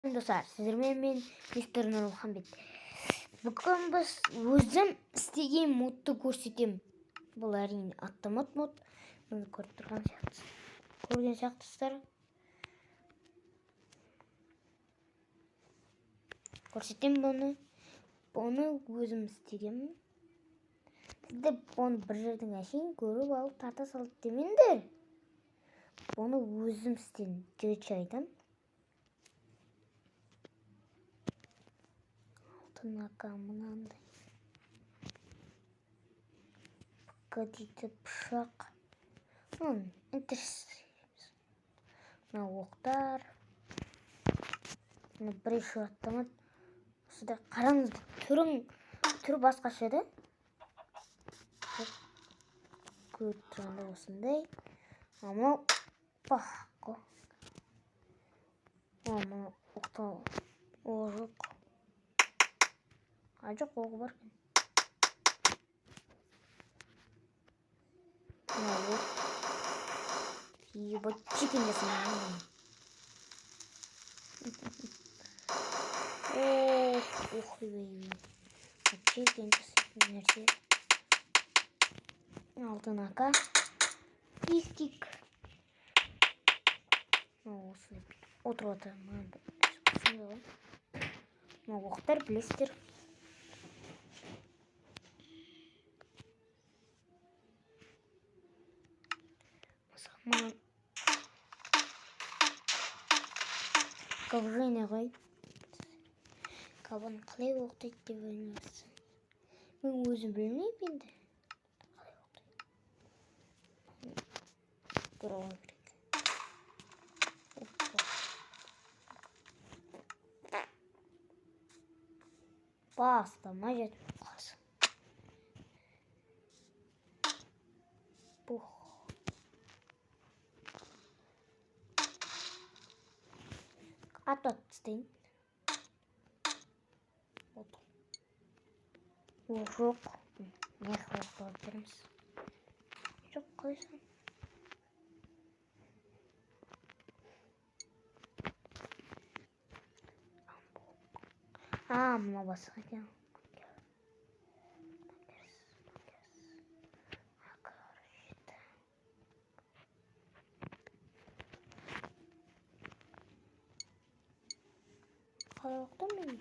Достар, сіздермен мен мистер Нұрмұхамбет. Бүгін біз өзім істеген модты көрсетем. Бұл әрине автомат мод. Мұны көрген сияқтысыздар. Көрсетем бұны. Бұны өзім істеген. Сізді бұны бір жердің әшейін көріп алып тарта салды демеңдер. Бұны өзім істедім. Жігітше айтам. Алтын мынандай. Кәдейді пышақ. Мына оқтар. Мына бір еші аттамады. Осыда қараңыз, түрі басқаша да. Көріп тұрғанда осындай. Ама бақы. Ама оқтау. О жоқ. Жоқ, оғы бар кен. Мына оқ. Ебать, чекен жасын. Ох, чекен жасын нәрсе. Алтын ака. Пистик. Осы отырып отыр. Мына оқтар білесіздер. Кабжайна ғой. Кабан қалай оқтайды деп ойнайсың. Мен өзім білмеймін енді. Қалай оқтайды. Бастама жетіп қалсын. Бұх. Атат істейін. Жоқ. Не қылып береміз. Жоқ, қойсын. Мына басқа екен. Қалай оқтым мен?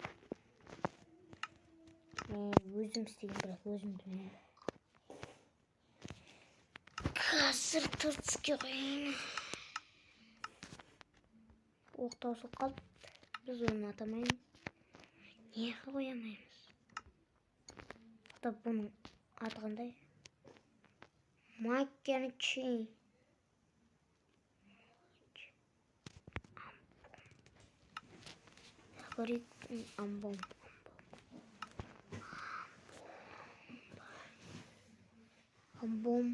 Өзім істеген, бірақ өзім білмеймін. Қазір тұртыске қойын. Оқтаусыз қалып, біз оны атамаймыз. Неге қойамаймыз? Бұның аты қандай? Маккенчи. Көрейік, амбом. Амбом.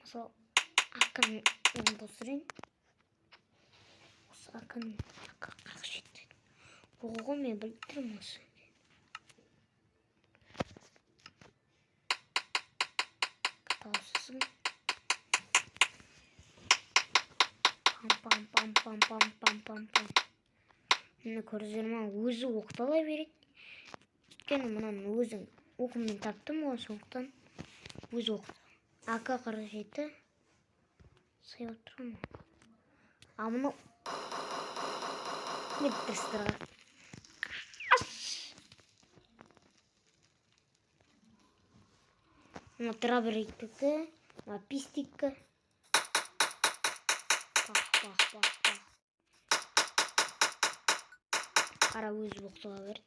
Мысалы, ақын қосырын. Осы ақын қақ жетті. Бұғы мен біліп тұрмын осы. Таусызым. Пам-пам-пам-пам-пам-пам-пам. Мені көріздеріме өзі оқтала береді. Өйткені мұнан өзің оқыммен таптым осы оқтан. Өзі оқты. АК-47 сайып тұрмын. Мұны меттістіра. Мұны траберейттікі, пистиккі. Бақ. Қара өзі оқтала берді.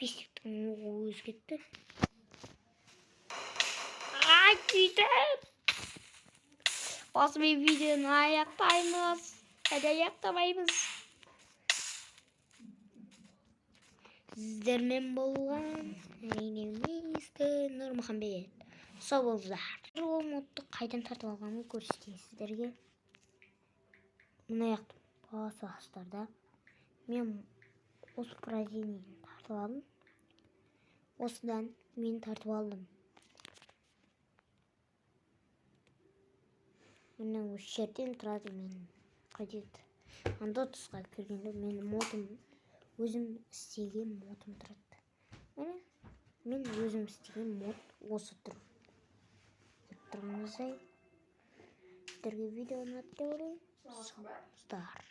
Пистиктің оғы өз кетті. Кетіп! Осымен видеоны аяқтаймыз. Аяқтамаймыз. Сіздермен болған мистер Нұрмұхамбет. Сау болыңыздар. Ол модты қайдан тартып алғанымды көрсетейін сіздерге. Мына басастарда мен осы проведениені тартып алдым. Осыдан мен тартып алдым. міне осы жерден тұрады менің қайтеді. Анда тұсқа кіргенде менің модым, өзім істеген модым тұрады. Міне мен өзім істеген мод осы тұр. Тұрыңыздай. Сіздерге видео ұнады деп ойлаймын. Саламатсыздар.